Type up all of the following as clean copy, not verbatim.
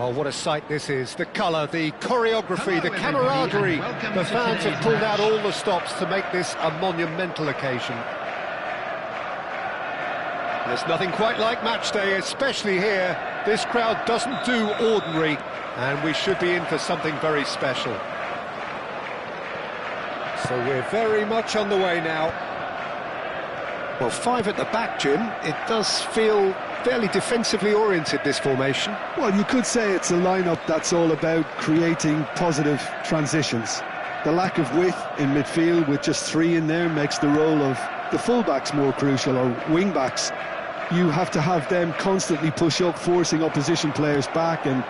Well, what a sight this is. The colour, the choreography, the camaraderie. The fans have pulled out all the stops to make this a monumental occasion. There's nothing quite like match day, especially here. This crowd doesn't do ordinary, and we should be in for something very special. So we're very much on the way now. Well, 5 at the back, Jim. It does feel fairly defensively oriented, this formation. Well, you could say it's a lineup that's all about creating positive transitions. The lack of width in midfield with just 3 in there makes the role of the fullbacks more crucial, or wing-backs. You have to have them constantly push up, forcing opposition players back and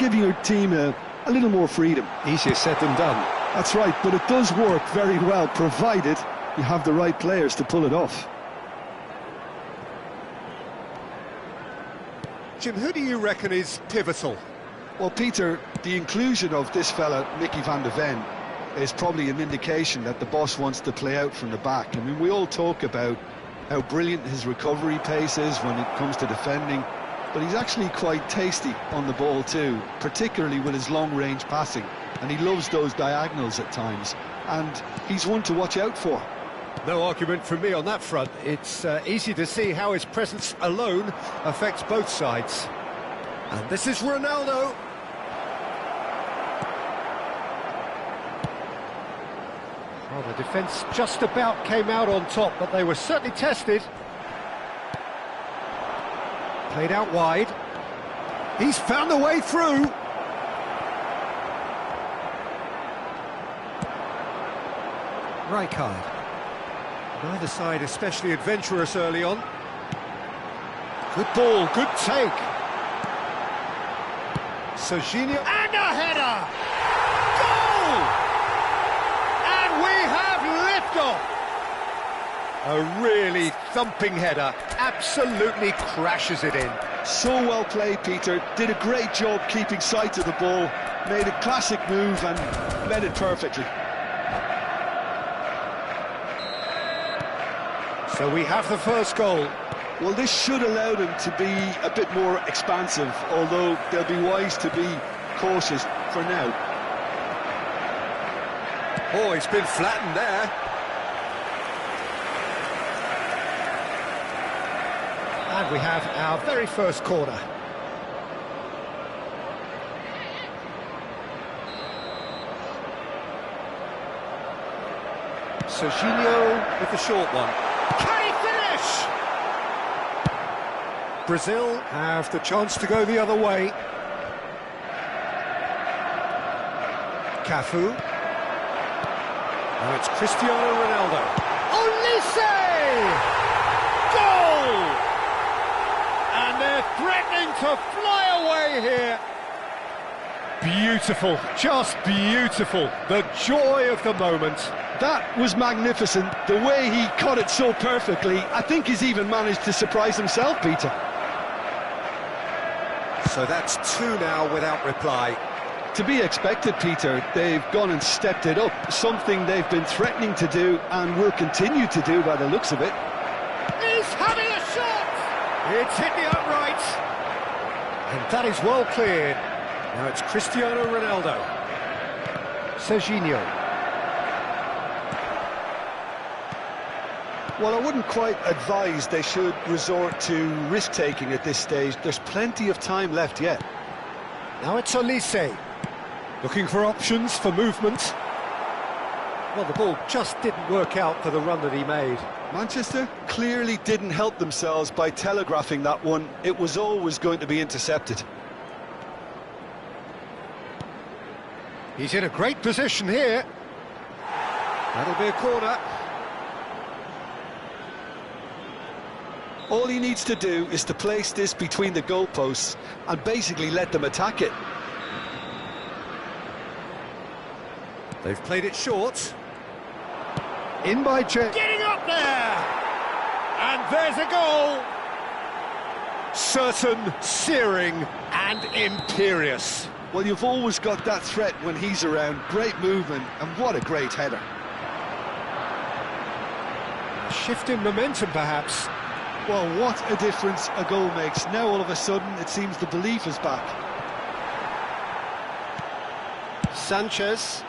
giving your team a little more freedom. Easier said than done. That's right, but it does work very well, provided you have the right players to pull it off. Jim, who do you reckon is pivotal? Well, Peter, the inclusion of this fella, Mickey van de Ven, is probably an indication that the boss wants to play out from the back. I mean, we all talk about how brilliant his recovery pace is when it comes to defending, but he's actually quite tasty on the ball too, particularly with his long-range passing, and he loves those diagonals at times, and he's one to watch out for. No argument from me on that front. It's easy to see how his presence alone affects both sides. And this is Ronaldo. Well, the defence just about came out on top, but they were certainly tested. Played out wide. He's found the way through. Rijkaard. Neither side especially adventurous early on. Good ball, good take. Serginho, and a header! Goal! And we have liftoff! A really thumping header, absolutely crashes it in. So well played, Peter. Did a great job keeping sight of the ball, made a classic move and met it perfectly. So we have the first goal. Well, this should allow them to be a bit more expansive, although they'll be wise to be cautious for now. Oh, he's been flattened there. And we have our very first corner. Serginho with the short one. Can he finish? Brazil have the chance to go the other way. Cafu. Now it's Cristiano Ronaldo. Olise! Goal! And they're threatening to fly away here. Beautiful, just beautiful. The joy of the moment. That was magnificent. The way he caught it so perfectly, I think he's even managed to surprise himself, Peter. So that's 2 now without reply. To be expected, Peter. They've gone and stepped it up, something they've been threatening to do and will continue to do by the looks of it. He's having a shot! It's hit the uprights. And that is well cleared. Now it's Cristiano Ronaldo. Serginho. Well, I wouldn't quite advise they should resort to risk-taking at this stage. There's plenty of time left yet. Now it's Olise. Looking for options, for movement. Well, the ball just didn't work out for the run that he made. Manchester clearly didn't help themselves by telegraphing that one. It was always going to be intercepted. He's in a great position here. That'll be a corner. All he needs to do is to place this between the goalposts and basically let them attack it. They've played it short. In by Jet. Getting up there! And there's a goal! Certain, searing and imperious. Well, you've always got that threat when he's around. Great movement, and what a great header. A shift in momentum, perhaps. Well, what a difference a goal makes. Now, all of a sudden, it seems the belief is back. Sanchez.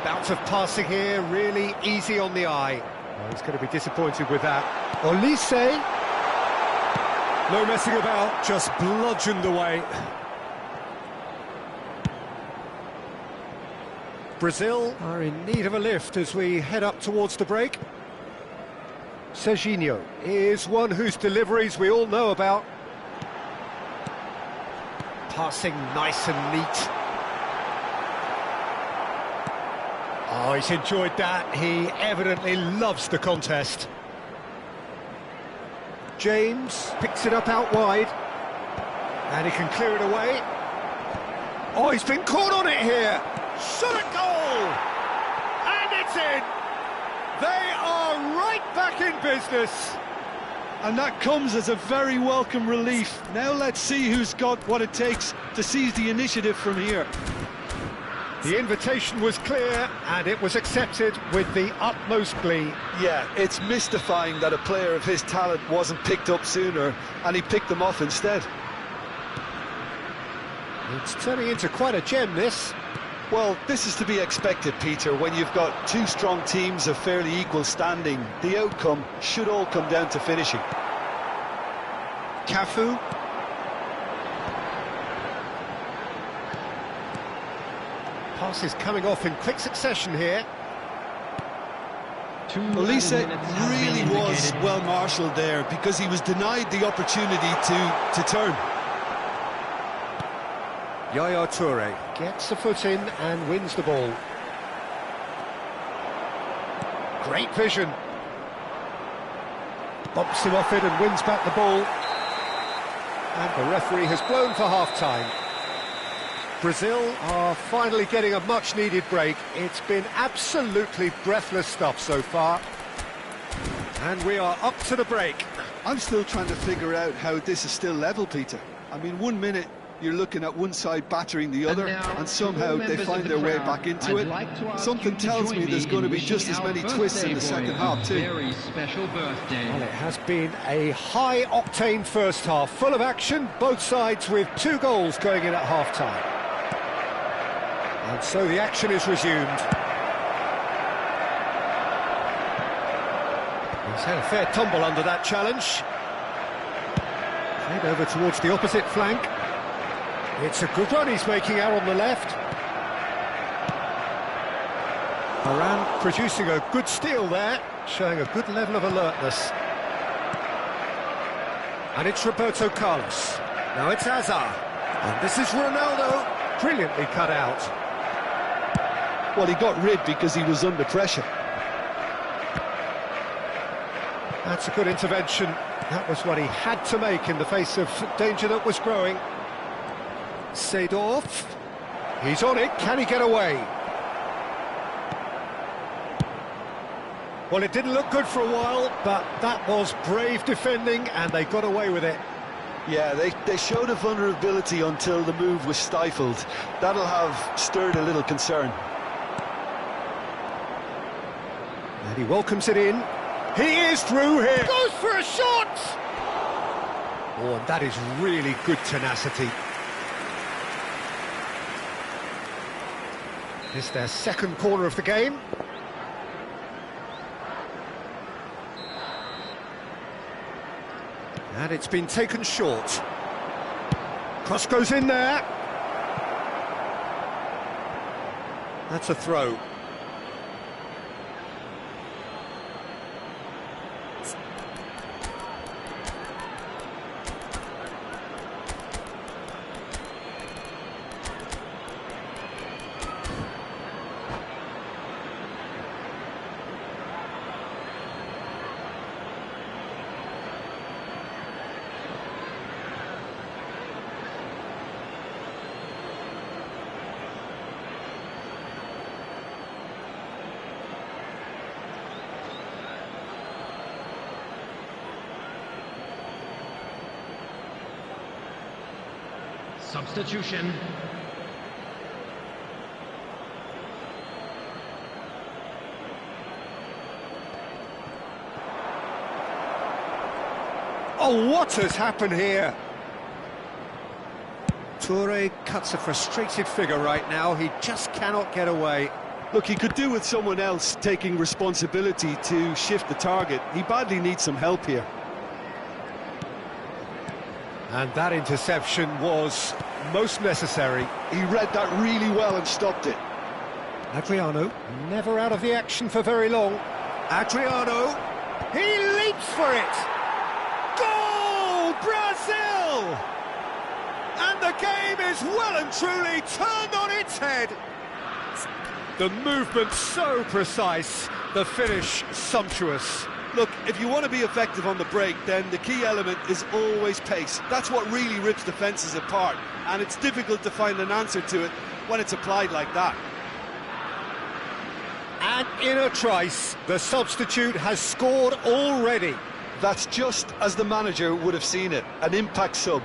Bounce of passing here, really easy on the eye. Oh, he's going to be disappointed with that. Olise. No messing about, just bludgeoned away. Brazil are in need of a lift as we head up towards the break. Serginho is one whose deliveries we all know about. Passing nice and neat. Oh, he's enjoyed that. He evidently loves the contest. James picks it up out wide. And he can clear it away. Oh, he's been caught on it here. Shot at goal! And it's in! They are right back in business. And that comes as a very welcome relief. Now let's see who's got what it takes to seize the initiative from here. The invitation was clear, and it was accepted with the utmost glee. Yeah, it's mystifying that a player of his talent wasn't picked up sooner, and he picked them off instead. It's turning into quite a gem, this. Well, this is to be expected, Peter, when you've got two strong teams of fairly equal standing. The outcome should all come down to finishing. Cafu. Passes coming off in quick succession here. Olise really was well marshalled there because he was denied the opportunity to turn. Yaya Toure gets the foot in and wins the ball. Great vision. Bumps him off it and wins back the ball. And the referee has blown for half-time. Brazil are finally getting a much-needed break. It's been absolutely breathless stuff so far. And we are up to the break. I'm still trying to figure out how this is still level, Peter. I mean, 1 minute you're looking at one side battering the other, and somehow they find their way back into it. Something tells me there's going to be just as many twists in the second half too. Very special birthday. Well, it has been a high-octane first half, full of action, both sides with 2 goals going in at half-time. And so the action is resumed. He's had a fair tumble under that challenge. Played over towards the opposite flank. It's a good run he's making out on the left. Varane producing a good steal there, showing a good level of alertness. And it's Roberto Carlos. Now it's Hazard. And this is Ronaldo. Brilliantly cut out. Well, he got rid because he was under pressure. That's a good intervention. That was what he had to make in the face of danger that was growing. Seedorf. He's on it. Can he get away? Well, it didn't look good for a while, but that was brave defending, and they got away with it. Yeah, they showed a vulnerability until the move was stifled. That'll have stirred a little concern. And he welcomes it in. He is through here. Goes for a shot! Oh, and that is really good tenacity. It's their second corner of the game. And it's been taken short. Cross goes in there. That's a throw. Substitution. Oh, what has happened here? Toure cuts a frustrated figure right now. He just cannot get away. Look, he could do with someone else taking responsibility to shift the target. He badly needs some help here. And that interception was most necessary. He read that really well and stopped it. Adriano, never out of the action for very long. Adriano, he leaps for it! Goal! Brazil! And the game is well and truly turned on its head. The movement so precise, the finish sumptuous. Look, if you want to be effective on the break, then the key element is always pace. That's what really rips defences apart, and it's difficult to find an answer to it when it's applied like that. And in a trice, the substitute has scored already. That's just as the manager would have seen it, an impact sub.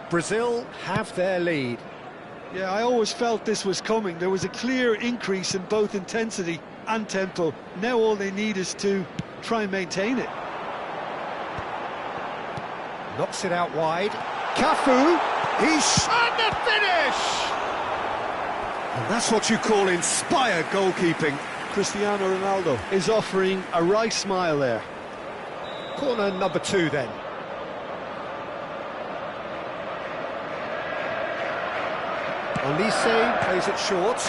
Brazil have their lead. Yeah, I always felt this was coming. There was a clear increase in both intensity and tempo. Now all they need is to try and maintain it. Knocks it out wide. Cafu, he's and the finish! And that's what you call inspired goalkeeping. Cristiano Ronaldo is offering a wry smile there. Corner number 2 then. Olise plays it short.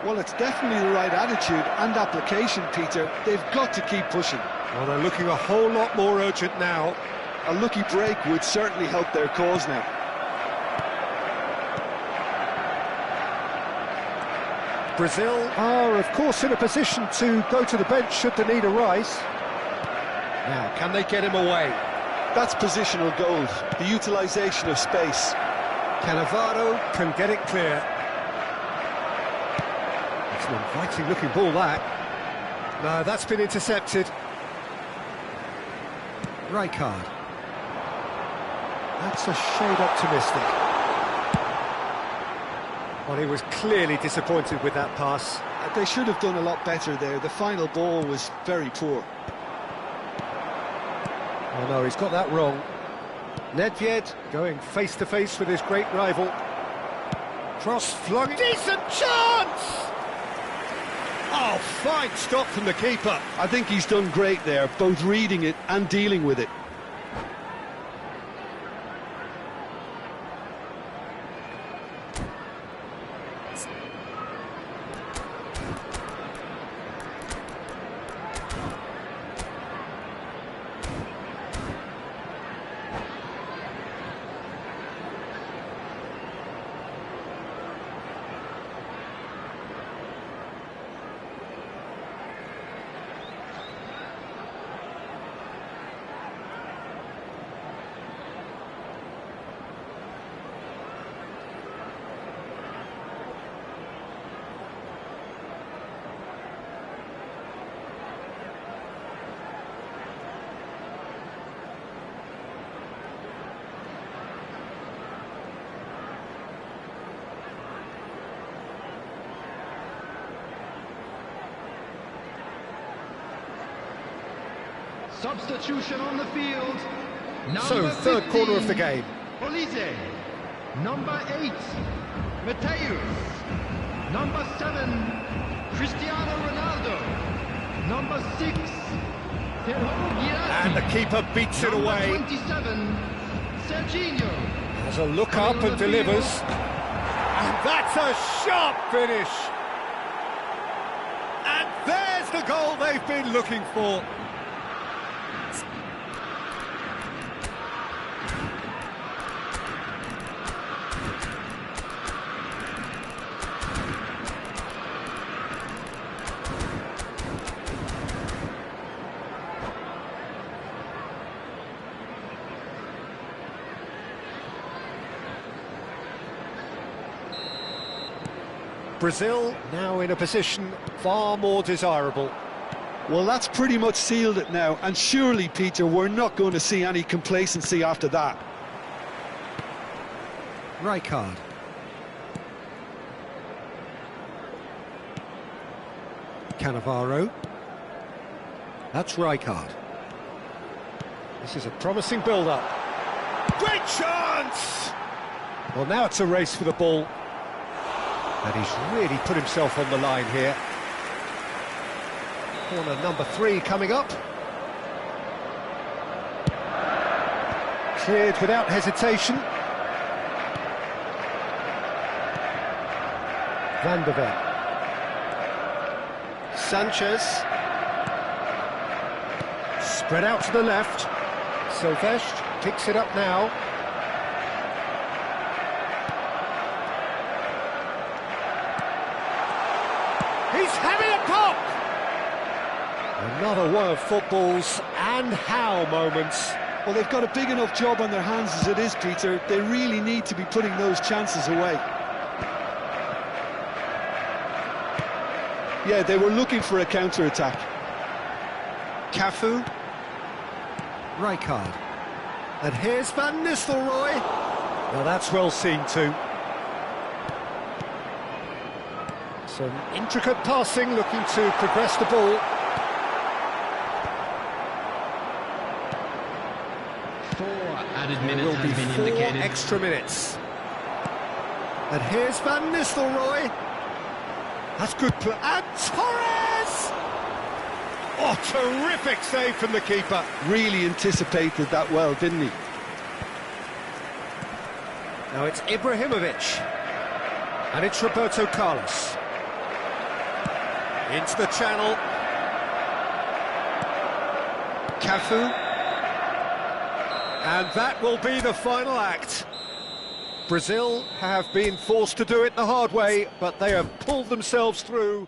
Well, it's definitely the right attitude and application, Peter. They've got to keep pushing. Well, they're looking a whole lot more urgent now. A lucky break would certainly help their cause now. Brazil are, of course, in a position to go to the bench should the need arise. Now, can they get him away? That's positional gold, the utilisation of space. Cannavaro can get it clear. It's an inviting-looking ball, that. No, that's been intercepted. Rijkaard. That's a shade optimistic. Well, he was clearly disappointed with that pass. They should have done a lot better there. The final ball was very poor. Oh no, he's got that wrong. Nedved going face-to-face with his great rival. Cross flung. Decent chance! Oh, fine stop from the keeper. I think he's done great there, both reading it and dealing with it. Substitution on the field. So, third corner of the game. Olise. Number 8, Mateus. Number 7, Cristiano Ronaldo. Number 6, And the keeper beats it away. 27, Serginho. Has a look up and delivers. And that's a sharp finish. And there's the goal they've been looking for. Brazil now in a position far more desirable. Well, that's pretty much sealed it now, and surely, Peter, we're not going to see any complacency after that. Rijkaard. Cannavaro. That's Rijkaard. This is a promising build-up. Great chance! Well, now it's a race for the ball. And he's really put himself on the line here. Corner number 3 coming up. Cleared without hesitation. Van de Ven. Sanchez. Spread out to the left. Silvestre picks it up now. He's having a pop! Another one of football's and how moments. Well, they've got a big enough job on their hands as it is, Peter. They really need to be putting those chances away. Yeah, they were looking for a counter-attack. Cafu. Rijkaard. And here's Van Nistelrooy. Well, that's well seen too. Some intricate passing, looking to progress the ball. 4 added There minutes will be have been 4 indicated. extra minutes. And here's Van Nistelrooy. That's good play. And Torres! Oh, terrific save from the keeper. Really anticipated that well, didn't he? Now it's Ibrahimovic. And it's Roberto Carlos. Into the channel. Cafu. And that will be the final act. Brazil have been forced to do it the hard way, but they have pulled themselves through.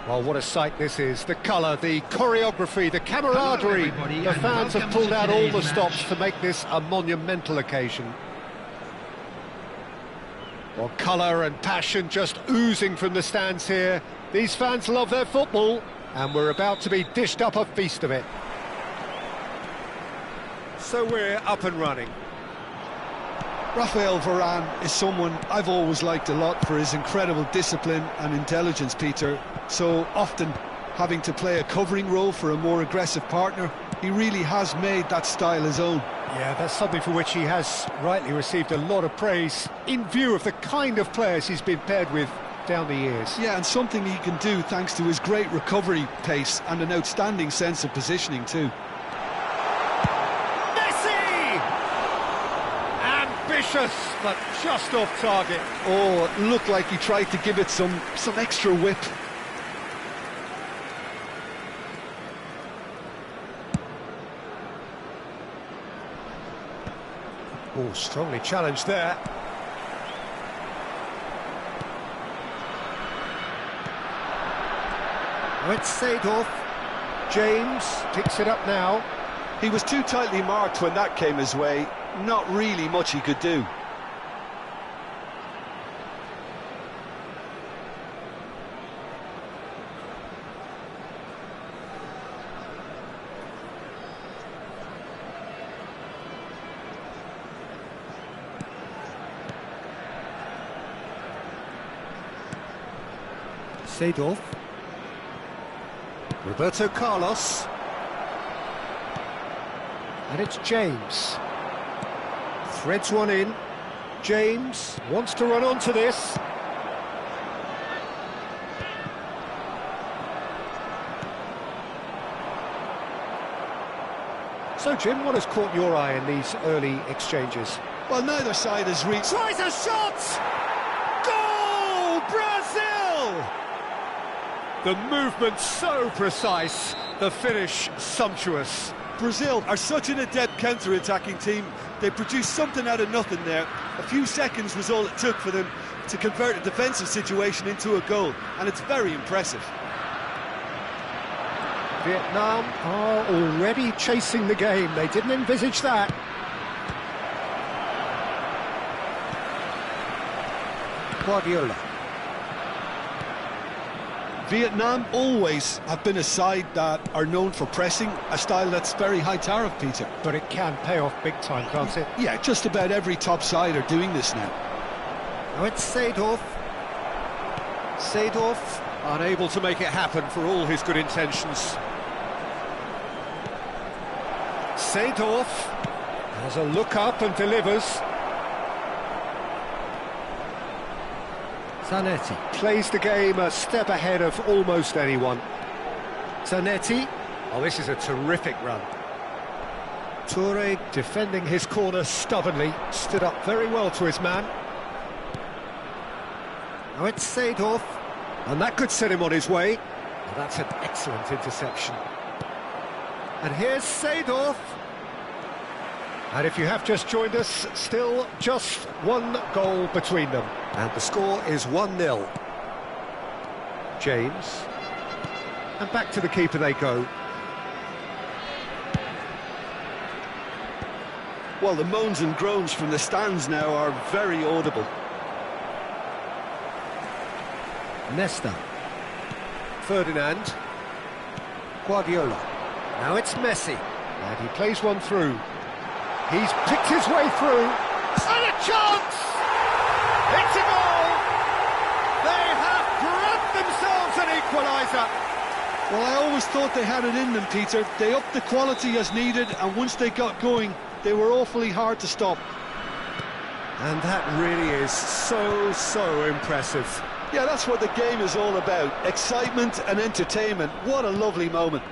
Well, what a sight this is. The colour, the choreography, the camaraderie. everybody, The and fans have welcome pulled to out all the today's stops match. to make this a monumental occasion. Well, colour and passion just oozing from the stands here. These fans love their football, and we're about to be dished up a feast of it. So we're up and running. Raphael Varane is someone I've always liked a lot for his incredible discipline and intelligence, Peter. So often having to play a covering role for a more aggressive partner, he really has made that style his own. Yeah, that's something for which he has rightly received a lot of praise in view of the kind of players he's been paired with down the years. Yeah, and something he can do thanks to his great recovery pace and an outstanding sense of positioning too. Messi! Ambitious, but just off target. Oh, it looked like he tried to give it some extra whip. Oh, strongly challenged there. Now it's Seedorf. James picks it up now. He was too tightly marked when that came his way. Not really much he could do. Seedorf. Roberto Carlos. And it's James. Threads one in. James wants to run onto this. So, Jim, what has caught your eye in these early exchanges? Well, neither side has reached... Tries a shot! Goal! Brazil! The movement so precise, the finish sumptuous. Brazil are such an adept counter-attacking team. They produced something out of nothing there. A few seconds was all it took for them to convert a defensive situation into a goal, and it's very impressive. Vietnam are already chasing the game. They didn't envisage that. Guardiola. Vietnam always have been a side that are known for pressing, a style that's very high tariff, Peter. But it can pay off big time, can't it? Yeah, just about every top side are doing this now. Now it's Seedorf. Seedorf unable to make it happen for all his good intentions. Seedorf has a look up and delivers. Zanetti plays the game a step ahead of almost anyone. Zanetti, oh, this is a terrific run. Toure defending his corner stubbornly, stood up very well to his man. Now it's Seedorf, and that could set him on his way. Well, that's an excellent interception. And here's Seedorf. And if you have just joined us, still just one goal between them. And the score is 1-0. James. And back to the keeper they go. Well, the moans and groans from the stands now are very audible. Nesta. Ferdinand. Guardiola. Now it's Messi. And he plays one through. He's picked his way through. And a chance! It's a goal! They have grabbed themselves an equaliser. Well, I always thought they had it in them, Peter. They upped the quality as needed, and once they got going, they were awfully hard to stop. And that really is so impressive. Yeah, that's what the game is all about. Excitement and entertainment. What a lovely moment.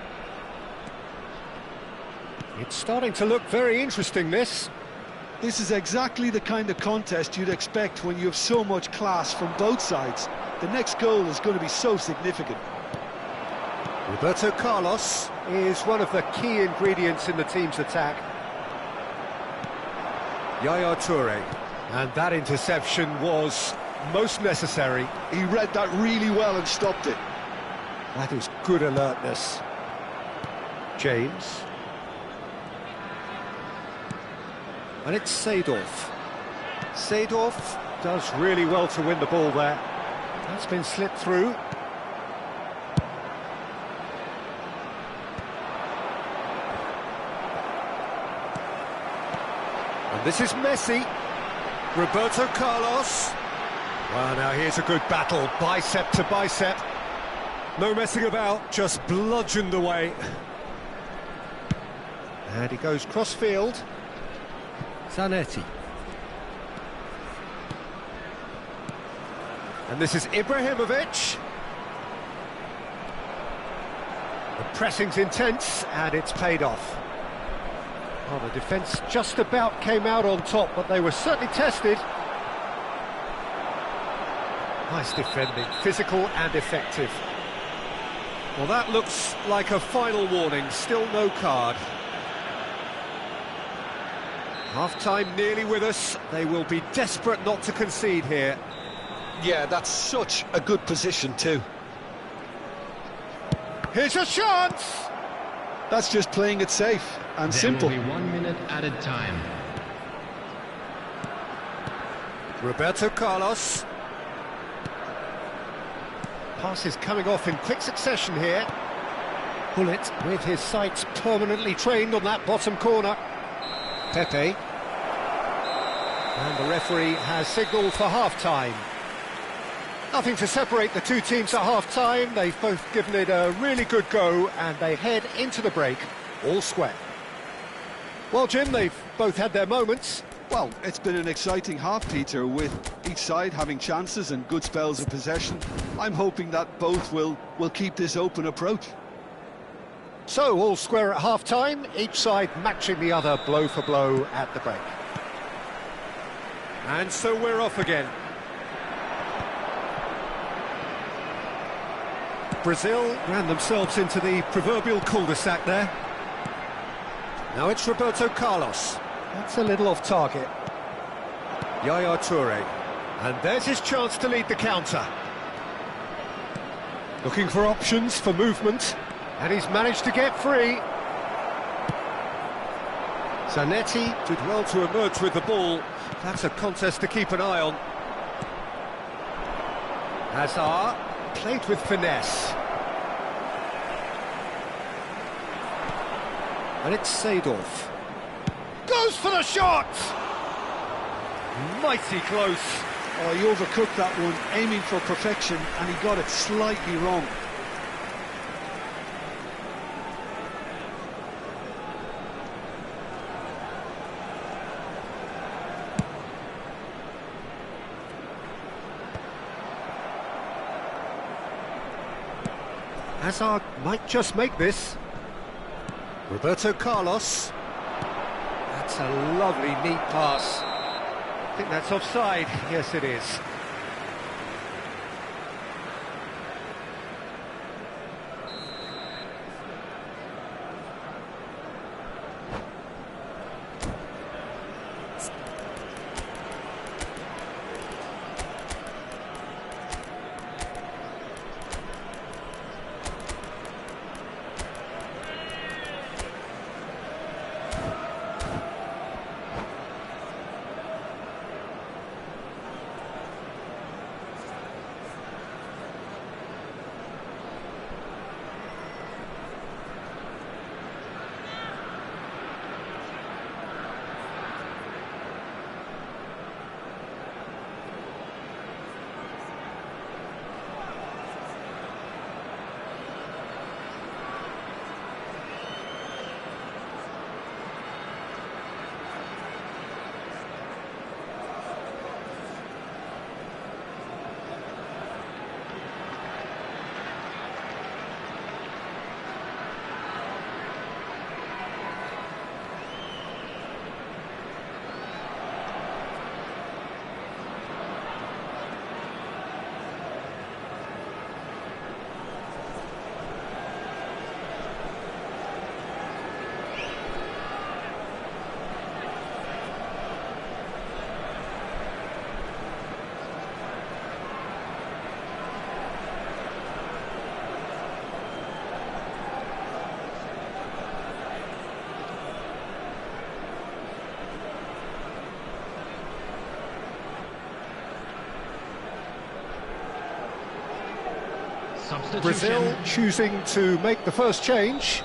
It's starting to look very interesting, this. This is exactly the kind of contest you'd expect when you have so much class from both sides. The next goal is going to be so significant. Roberto Carlos is one of the key ingredients in the team's attack. Yaya Toure. And that interception was most necessary. He read that really well and stopped it. That is good alertness. James. And it's Seedorf. Seedorf does really well to win the ball there. That's been slipped through. And this is Messi. Roberto Carlos. Well, now here's a good battle, bicep to bicep. No messing about, just bludgeoned away. And he goes cross-field. Zanetti. And this is Ibrahimovic. The pressing's intense, and it's paid off. Well, the defence just about came out on top, but they were certainly tested. Nice defending, physical and effective. Well, that looks like a final warning, still no card. Half-time nearly with us. They will be desperate not to concede here. Yeah, that's such a good position too. Here's a chance! That's just playing it safe and simple. There will be 1 minute added time. Roberto Carlos. Pass is coming off in quick succession here. Bullet with his sights permanently trained on that bottom corner. Pepe. And the referee has signalled for half-time. Nothing to separate the two teams at half-time. They've both given it a really good go, and they head into the break all square. Well, Jim, they've both had their moments. Well, it's been an exciting half, Peter, with each side having chances and good spells of possession. I'm hoping that both will keep this open approach. So, all square at half-time, each side matching the other blow for blow at the break. And so we're off again. Brazil ran themselves into the proverbial cul-de-sac there. Now it's Roberto Carlos. That's a little off target. Yaya Toure. And there's his chance to lead the counter. Looking for options for movement. And he's managed to get free. Zanetti did well to emerge with the ball. That's a contest to keep an eye on. Hazard played with finesse. And it's Seedorf. Goes for the shot! Mighty close. Oh, he overcooked that one, aiming for perfection, and he got it slightly wrong. Hazard might just make this. Roberto Carlos. That's a lovely, neat pass. I think that's offside. Yes, it is. Substitution. Brazil choosing to make the first change.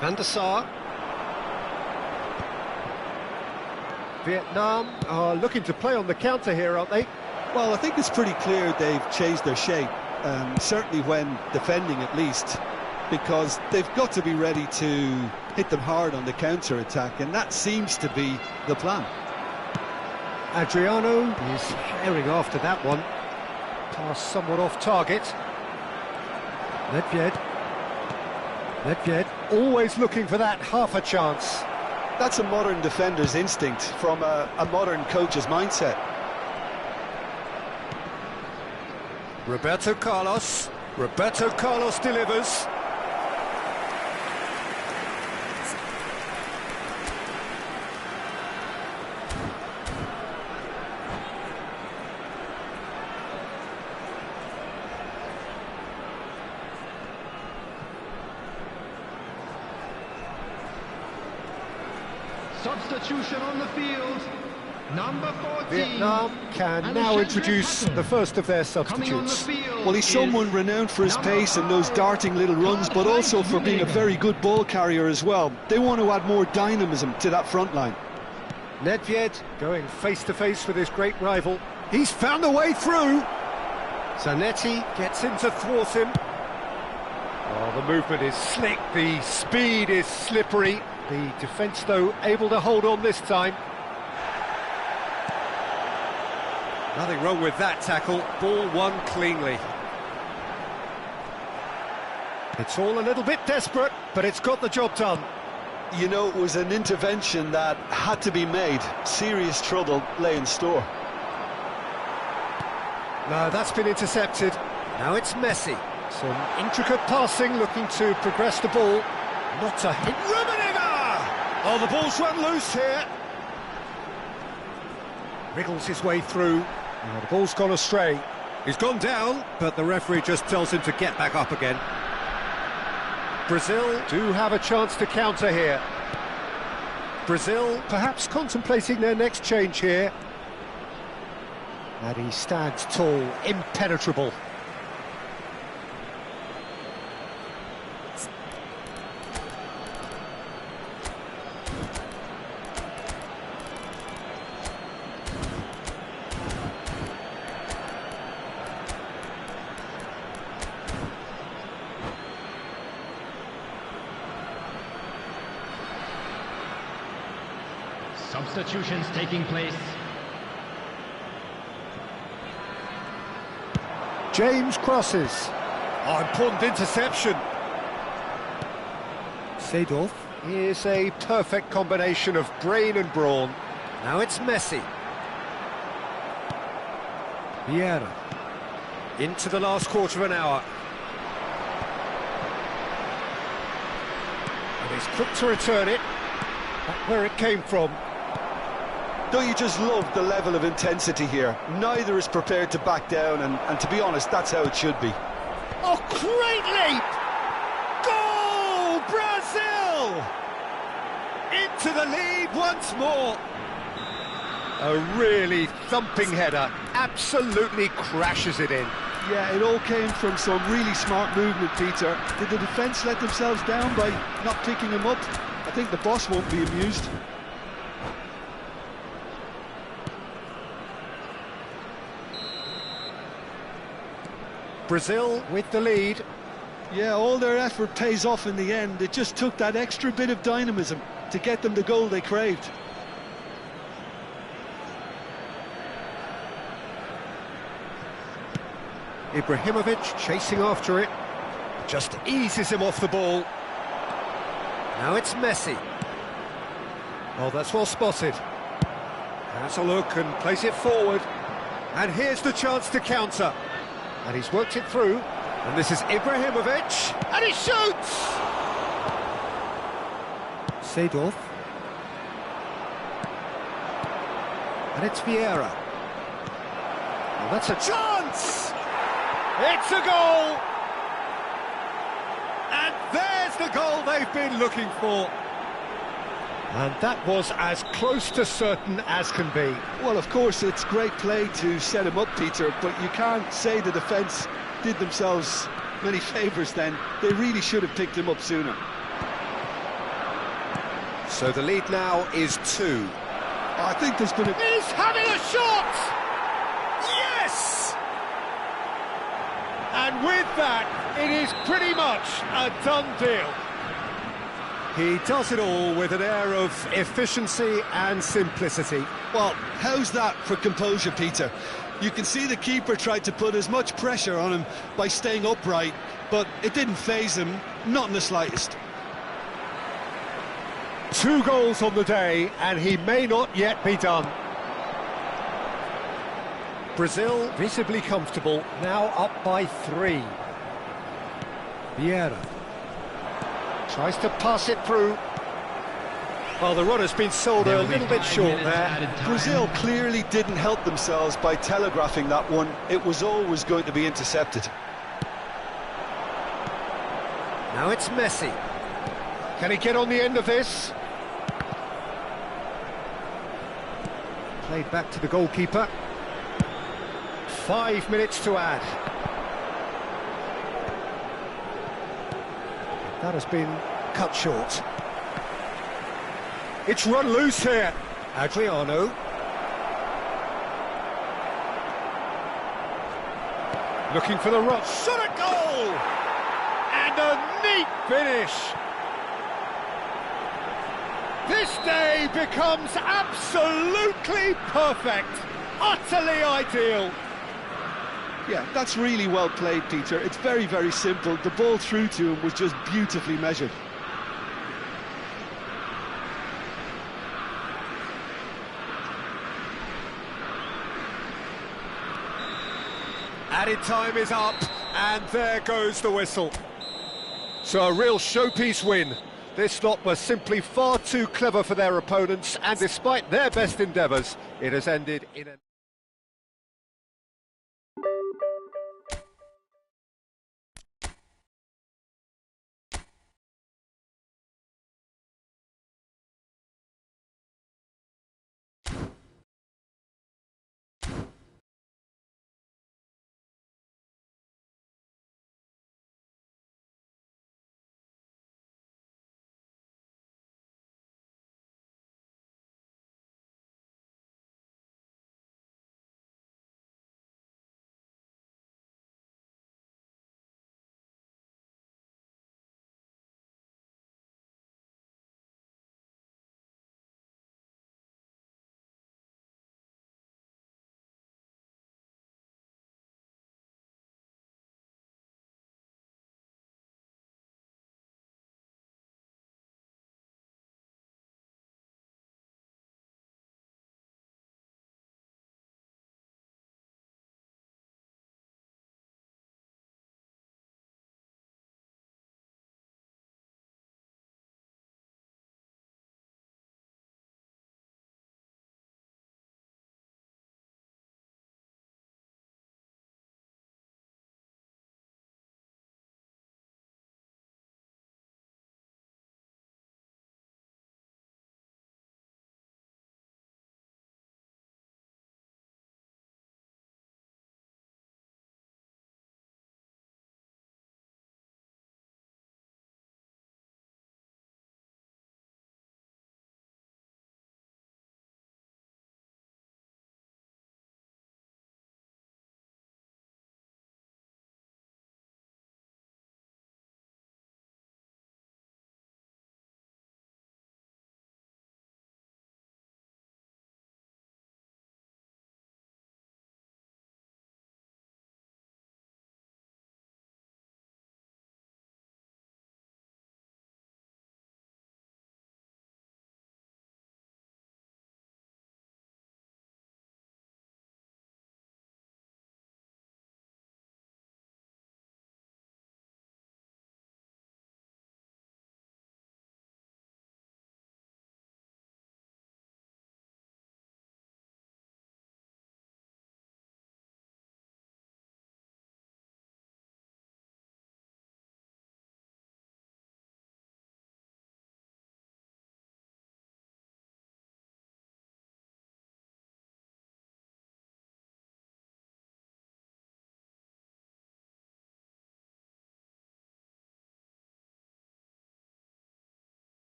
Van der Sar. Vietnam are looking to play on the counter here, aren't they? Well, I think it's pretty clear they've changed their shape, certainly when defending at least, because they've got to be ready to hit them hard on the counter-attack, and that seems to be the plan. Adriano is herring after that one. Pass somewhat off target. Nedved. Nedved always looking for that half a chance. That's a modern defender's instinct from a modern coach's mindset. Roberto Carlos. Roberto Carlos delivers. Substitution on the field. Number 14. Vietnam can And now Shandra introduce Patton. the first of their Coming on the substitutes. field Well, he's someone renowned for his number pace and those 5, darting little runs, but also for being a Karl-Heinz very good ball carrier as well. They want to add more dynamism to that front line. Nedved going face-to-face with his great rival. He's found a way through. Zanetti gets in to thwart him. Oh, the movement is slick, the speed is slippery. The defence, though, able to hold on this time. Nothing wrong with that tackle. Ball won cleanly. It's all a little bit desperate, but it's got the job done. You know, it was an intervention that had to be made. Serious trouble lay in store. No, that's been intercepted. Now it's Messi. Some intricate passing, looking to progress the ball. Not a hit. Rummenigge! Oh, the ball's run loose here. Wriggles his way through. Now the ball's gone astray. He's gone down, but the referee just tells him to get back up again. Brazil do have a chance to counter here. Brazil perhaps contemplating their next change here. And he stands tall, impenetrable. Substitutions taking place. James crosses. Oh, important interception. Seedorf is a perfect combination of brain and brawn. Now it's Messi. Vieira. Into the last quarter of an hour. And he's quick to return it. Back where it came from. Don't you just love the level of intensity here? Neither is prepared to back down, and to be honest, that's how it should be. Oh, great leap! Goal, Brazil! Into the lead once more. A really thumping header, absolutely crashes it in. Yeah, it all came from some really smart movement, Peter. Did the defence let themselves down by not picking him up? I think the boss won't be amused. Brazil with the lead. Yeah, all their effort pays off in the end. It just took that extra bit of dynamism to get them the goal they craved. Ibrahimovic chasing after it. Just eases him off the ball. Now it's Messi. Oh, that's well spotted. Has a look and plays it forward. And here's the chance to counter. And he's worked it through. And this is Ibrahimovic. And he shoots! Seedorf. And it's Vieira. Well, that's a chance! It's a goal! And there's the goal they've been looking for. And that was as close to certain as can be. Well, of course, it's great play to set him up, Peter, but you can't say the defence did themselves many favours then. They really should have picked him up sooner. So the lead now is 2. I think there's been a... He's having a shot! Yes! And with that, it is pretty much a done deal. He does it all with an air of efficiency and simplicity. Well, how's that for composure, Peter? You can see the keeper tried to put as much pressure on him by staying upright, but it didn't faze him, not in the slightest. 2 goals on the day, and he may not yet be done. Brazil visibly comfortable, now up by 3. Vieira tries to pass it through. Well, the runner's been sold a little bit short there. Brazil clearly didn't help themselves by telegraphing that one. It was always going to be intercepted. Now it's Messi. Can he get on the end of this? Played back to the goalkeeper. 5 minutes to add. That has been cut short. It's run loose here. Adriano. Looking for the run. Shot at goal! And a neat finish. This day becomes absolutely perfect. Utterly ideal. Yeah, that's really well played, Peter. It's very, very simple. The ball through to him was just beautifully measured. Added time is up, and there goes the whistle. So a real showpiece win. This lot was simply far too clever for their opponents, and despite their best endeavours, it has ended in a...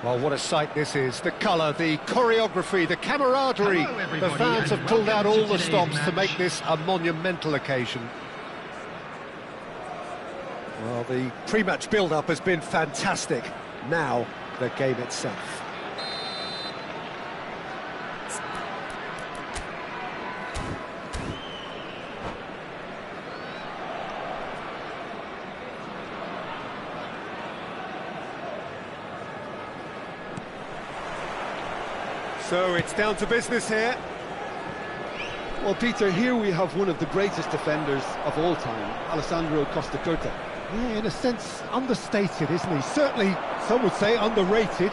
Well, what a sight this is. The colour, the choreography, the camaraderie. Hello, The everybody, fans have and pulled out welcome all to the today's stops to make match. this a monumental occasion. Well, the pre-match build-up has been fantastic. Now, the game itself. So it's down to business here. Well, Peter, here we have one of the greatest defenders of all time, Alessandro Costacurta. Yeah, in a sense, understated, isn't he? Certainly, some would say underrated.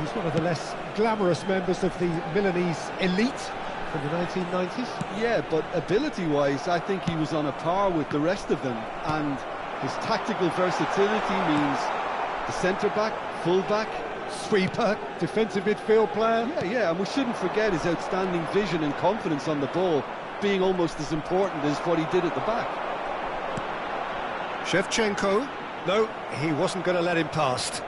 He's one of the less glamorous members of the Milanese elite from the 1990s. Yeah, but ability-wise, I think he was on a par with the rest of them, and his tactical versatility means the centre-back, full-back, Sweeper, defensive midfield player. Yeah, and we shouldn't forget his outstanding vision and confidence on the ball being almost as important as what he did at the back. Shevchenko. No, he wasn't going to let him past.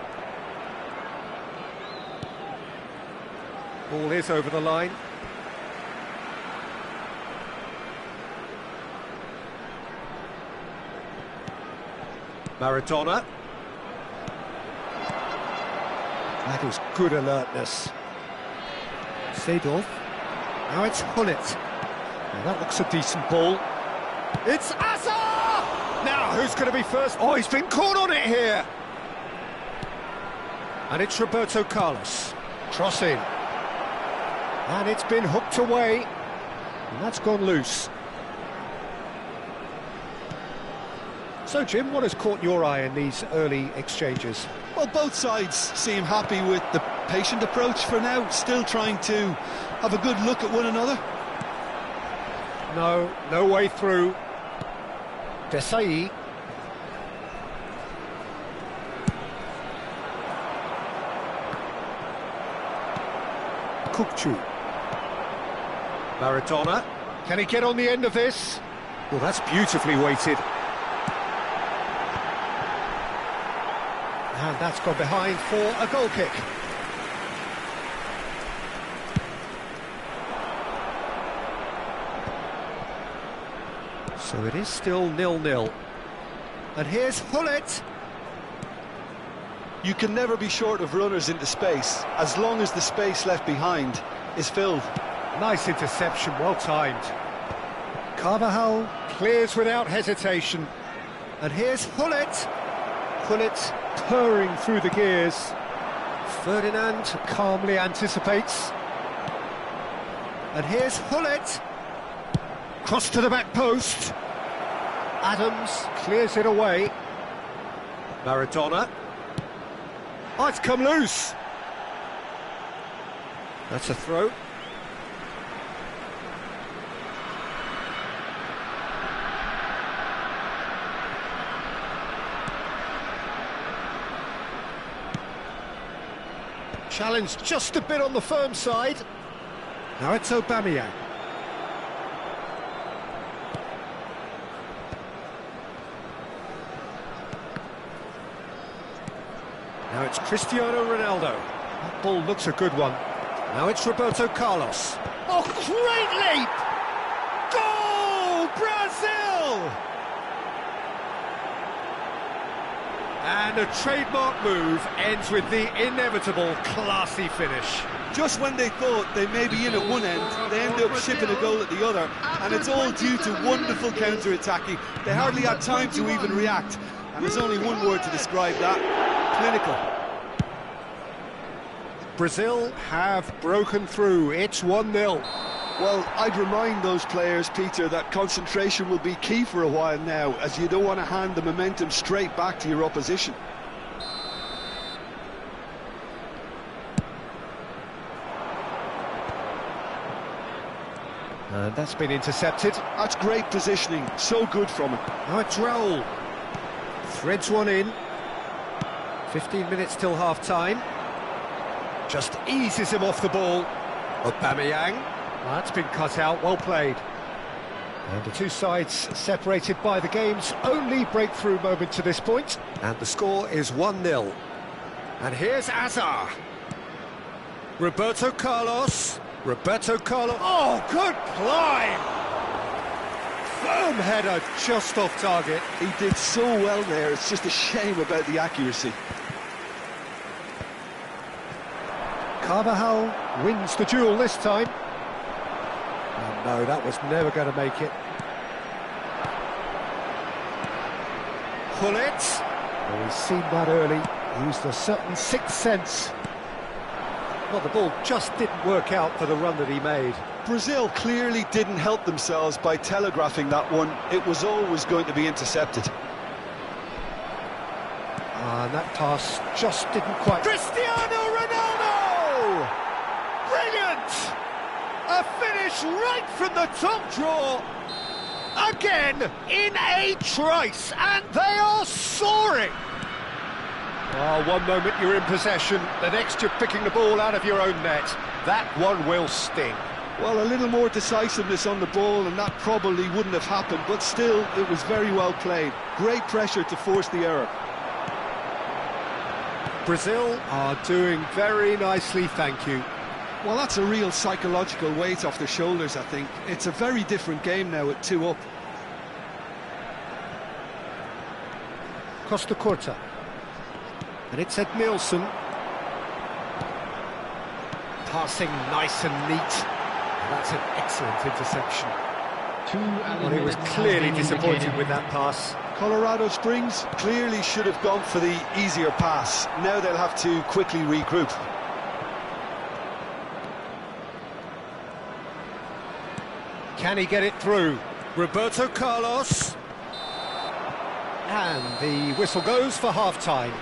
Ball is over the line. Maradona. That is good alertness. Seedorf. Now it's Hullet. Now that looks a decent ball. It's Asa! Now who's going to be first? Oh, he's been caught on it here. And it's Roberto Carlos. Cross in. And it's been hooked away. And that's gone loose. So, Jim, what has caught your eye in these early exchanges? Well, both sides seem happy with the patient approach for now, still trying to have a good look at one another. No way through. Desai. Kukçu. Maradona. Can he get on the end of this? Well, that's beautifully weighted. And that's gone behind for a goal kick. So it is still 0-0. And here's Hullet. You can never be short of runners into space, as long as the space left behind is filled. Nice interception, well timed. Carvajal clears without hesitation. And here's Hullet. Hullet purring through the gears. Ferdinand calmly anticipates. And here's Hullet. Cross to the back post. Adams clears it away. Maradona. Oh, it's come loose. That's a throw. Challenge just a bit on the firm side. Now it's Aubameyang. Now it's Cristiano Ronaldo. That ball looks a good one. Now it's Roberto Carlos. Oh, great leap! Goal, Brazil! And a trademark move ends with the inevitable classy finish. Just when they thought they may be in at one end, they end up shipping a goal at the other, and it's all due to wonderful counter-attacking. They hardly had time to even react, and there's only one word to describe that: clinical. Brazil have broken through. It's 1-0. Well, I'd remind those players, Peter, that concentration will be key for a while now, as you don't want to hand the momentum straight back to your opposition. And that's been intercepted. That's great positioning, so good from him. Now it's Raul. Threads one in. 15 minutes till half-time. Just eases him off the ball. Aubameyang. That's been cut out, well played. And the two sides separated by the game's only breakthrough moment to this point. And the score is 1-0. And here's Azar. Roberto Carlos. Oh, good climb! Firm header just off target. He did so well there, it's just a shame about the accuracy. Carvajal wins the duel this time. Oh, no, that was never going to make it. Gullit. Oh, he's seen that early. He used a certain sixth sense. Well, the ball just didn't work out for the run that he made. Brazil clearly didn't help themselves by telegraphing that one. It was always going to be intercepted. And that pass just didn't quite... Cristiano Ronaldo! Brilliant! A finish right from the top draw. Again, in a trice, and they are soaring. Oh, one moment you're in possession, the next you're picking the ball out of your own net. That one will sting. Well, a little more decisiveness on the ball and that probably wouldn't have happened, but still, it was very well played. Great pressure to force the error. Brazil are doing very nicely, thank you. Well, that's a real psychological weight off their shoulders, I think. It's a very different game now at 2 up. Costa Curta. And it's Edmilson. Passing nice and neat. That's an excellent interception. Well, he was clearly disappointed with that pass. Colorado Springs clearly should have gone for the easier pass. Now they'll have to quickly regroup. Can he get it through? Roberto Carlos. And the whistle goes for half-time.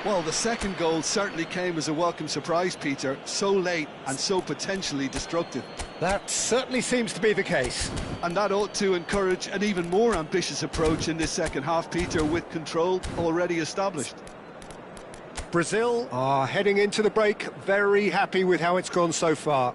Well, the second goal certainly came as a welcome surprise, Peter. So late and so potentially destructive. That certainly seems to be the case. And that ought to encourage an even more ambitious approach in this second half, Peter, with control already established. Brazil are heading into the break very happy with how it's gone so far.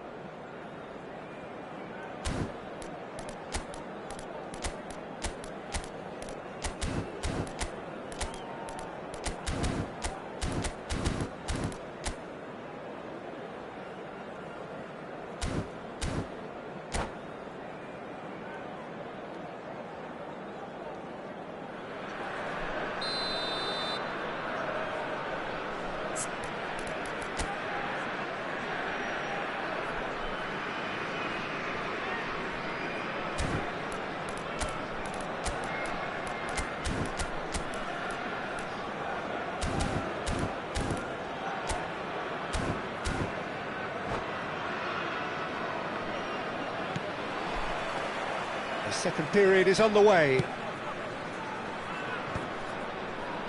The second period is on the way.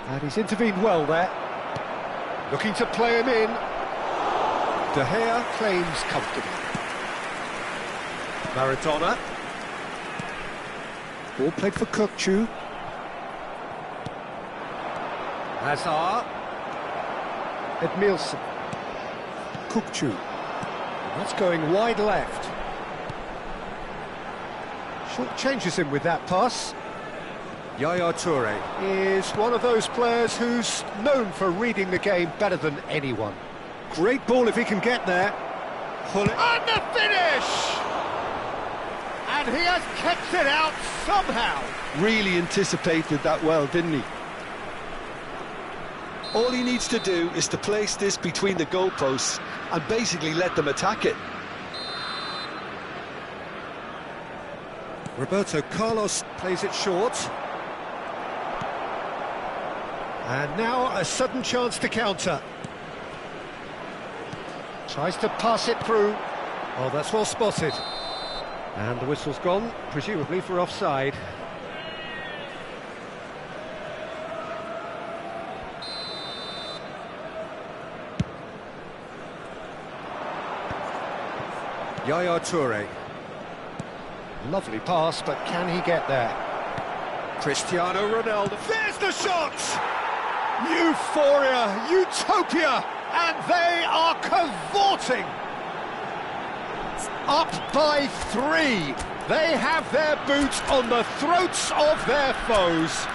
And he's intervened well there. Looking to play him in. De Gea claims comfortably. Maradona. Ball played for Kukçu. Hazard. Edmilson. Kukçu. That's going wide left. Short changes him with that pass. Yaya Toure is one of those players who's known for reading the game better than anyone. Great ball if he can get there. And the finish! And he has kept it out somehow. Really anticipated that well, didn't he? All he needs to do is to place this between the goalposts and basically let them attack it. Roberto Carlos plays it short. And now a sudden chance to counter. Tries to pass it through. Oh, that's well spotted. And the whistle's gone, presumably for offside. Yaya Toure. Lovely pass, but can he get there? Cristiano Ronaldo. There's the shot! Euphoria, utopia, and they are cavorting. Up by 3. They have their boots on the throats of their foes.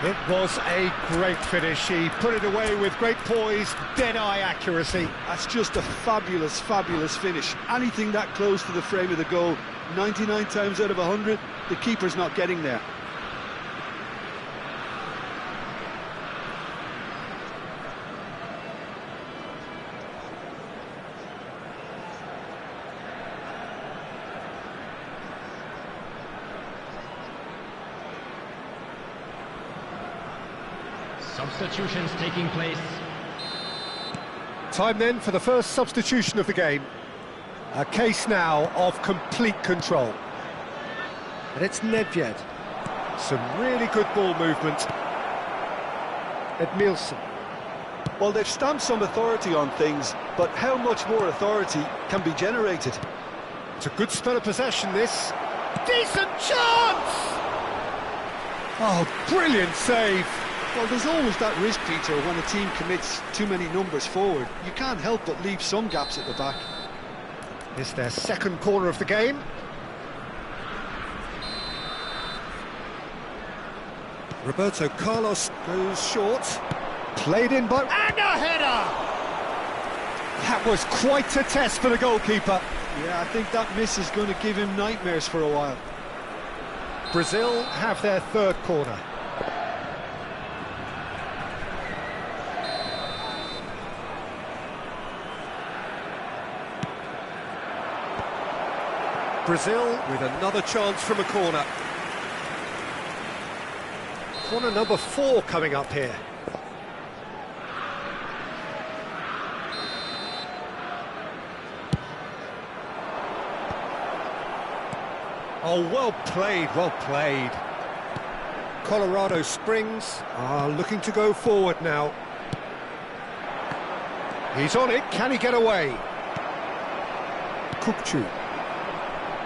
It was a great finish. He put it away with great poise, dead-eye accuracy. That's just a fabulous, fabulous finish. Anything that close to the frame of the goal, 99 times out of 100, the keeper's not getting there. Substitutions taking place. Time then for the first substitution of the game. A case now of complete control. And it's Nedved. Some really good ball movement. Edmilson. Well, they've stamped some authority on things, but how much more authority can be generated? It's a good spell of possession, this. Decent chance! Oh, brilliant save. Well, there's always that risk, Peter, when a team commits too many numbers forward. You can't help but leave some gaps at the back. It's their second corner of the game. Roberto Carlos goes short. Played in by... And a header! That was quite a test for the goalkeeper. Yeah, I think that miss is going to give him nightmares for a while. Brazil have their third corner. Brazil with another chance from a corner. Corner number 4 coming up here. Oh, well played, well played. Colorado Springs are looking to go forward now. He's on it, can he get away? Kukçu.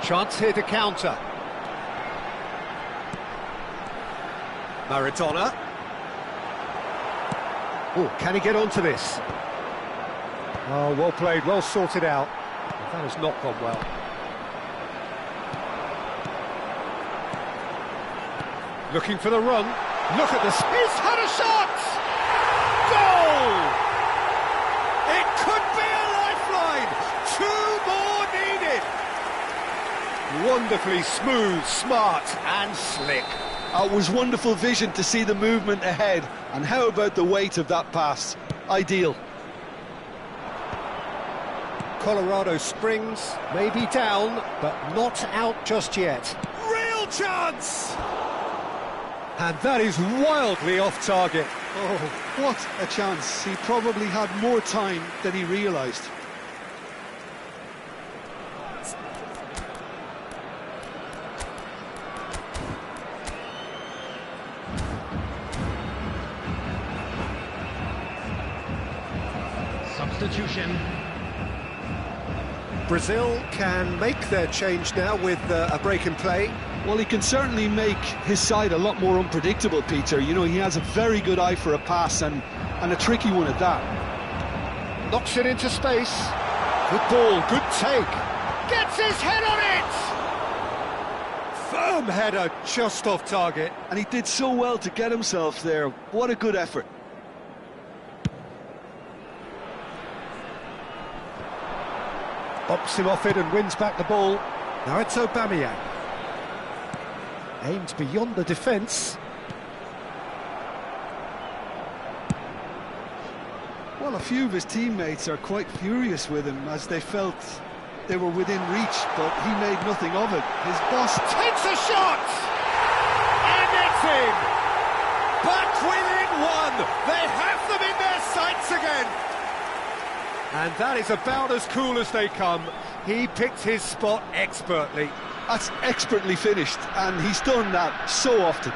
Chance here to counter. Maradona. Oh, can he get onto this? Oh, well played, well sorted out. That has not gone well. Looking for the run. Look at this. He's had a shot! Goal! It could be a lifeline. 2 more needed. Wonderfully smooth, smart and slick. It was wonderful vision to see the movement ahead. And how about the weight of that pass? Ideal. Colorado Springs may be down, but not out just yet. Real chance! And that is wildly off target. Oh, what a chance. He probably had more time than he realised. Substitution. Brazil can make their change now with a break in play. Well, he can certainly make his side a lot more unpredictable, Peter. You know, he has a very good eye for a pass and a tricky one at that. Knocks it into space. Good ball, good take. Gets his head on it! Firm header, just off target. And he did so well to get himself there. What a good effort. Bops him off it and wins back the ball. Now it's Aubameyang. Aimed beyond the defence. Well, a few of his teammates are quite furious with him as they felt they were within reach, but he made nothing of it. His boss takes a shot! And it's in! Back within 1! They have them in their sights again! And that is about as cool as they come. He picked his spot expertly. That's expertly finished, and he's done that so often.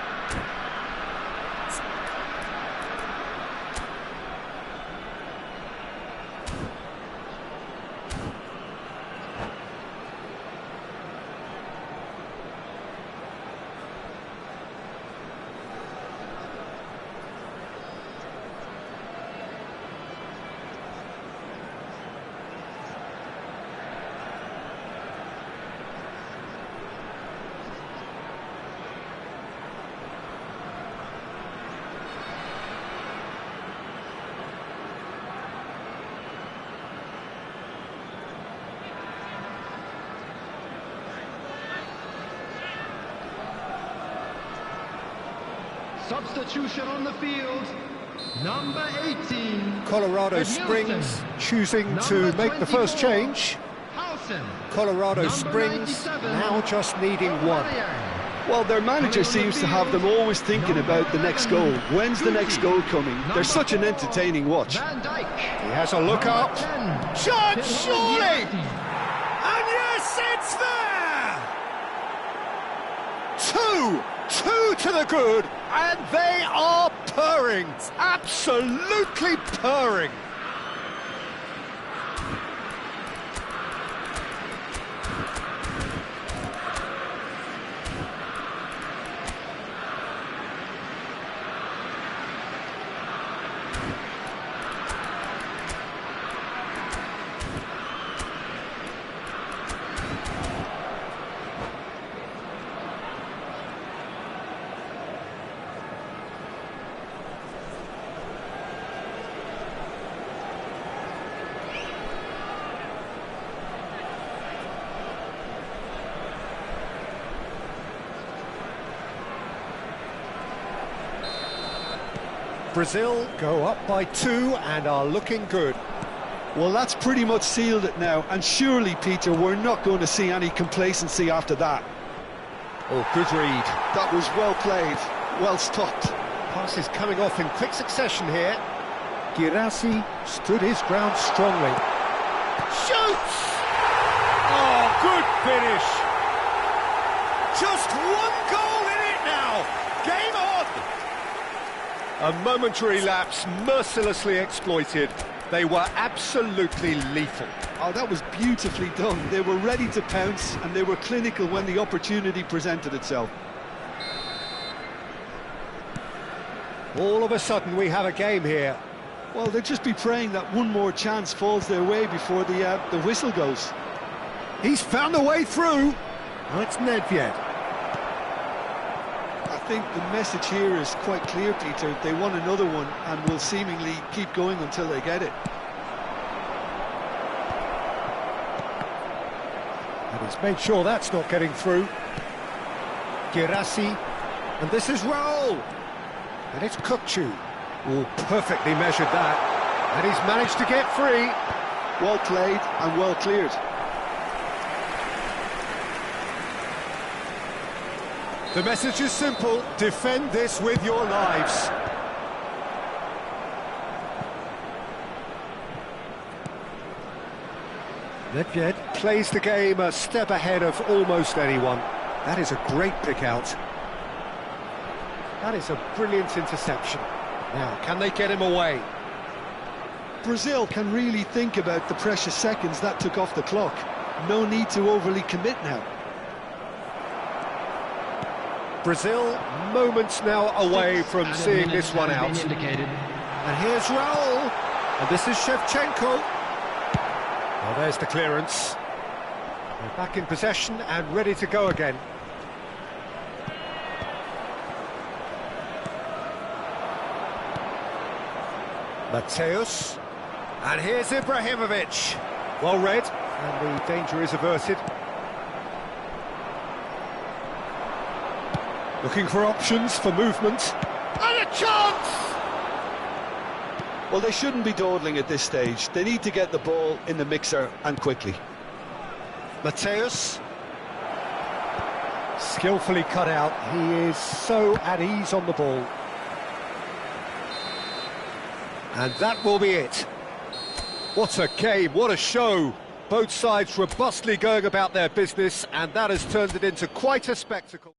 Substitution on the field. Number 18. Colorado Edmilson. Springs choosing to Number make the first 24, change. Howson. Colorado Number Springs 97, now just needing one. Aubameyang. Well, their manager seems to have them always thinking about the next goal. When's the next goal coming? They're such an entertaining watch. Van Dijk. He has a look up. Number 10, Shot, Tyrone surely! Mings. And yes, it's there! Two to the good, and they are purring, absolutely purring. Brazil go up by 2 and are looking good. Well, that's pretty much sealed it now, and surely, Peter, we're not going to see any complacency after that. Oh, good read. That was well played, well stopped. Passes coming off in quick succession here. Girassi stood his ground strongly. Shoots! Oh, good finish. Just one goal in it now. Game on! A momentary lapse mercilessly exploited. They were absolutely lethal. Oh, that was beautifully done. They were ready to pounce, and they were clinical when the opportunity presented itself. All of a sudden we have a game here. Well, they'll just be praying that one more chance falls their way before the whistle goes. He's found a way through. Oh, it's Nedved. I think the message here is quite clear, Peter. They want another one and will seemingly keep going until they get it. And he's made sure that's not getting through. Girassi. And this is Raul. And it's Kukçu. Oh, perfectly measured that. And he's managed to get free. Well played and well cleared. The message is simple. Defend this with your lives. Nedved plays the game a step ahead of almost anyone. That is a great pick out. That is a brilliant interception. Now, can they get him away? Brazil can really think about the precious seconds that took off the clock. No need to overly commit now. Brazil moments now away from seeing this one out. Indicated. And here's Raul. And this is Shevchenko. Well, there's the clearance. They're back in possession and ready to go again. Mateus. And here's Ibrahimovic. Well read, and the danger is averted. Looking for options for movement. And a chance! Well, they shouldn't be dawdling at this stage. They need to get the ball in the mixer and quickly. Mateus. Skillfully cut out. He is so at ease on the ball. And that will be it. What a game, what a show. Both sides robustly going about their business, and that has turned it into quite a spectacle.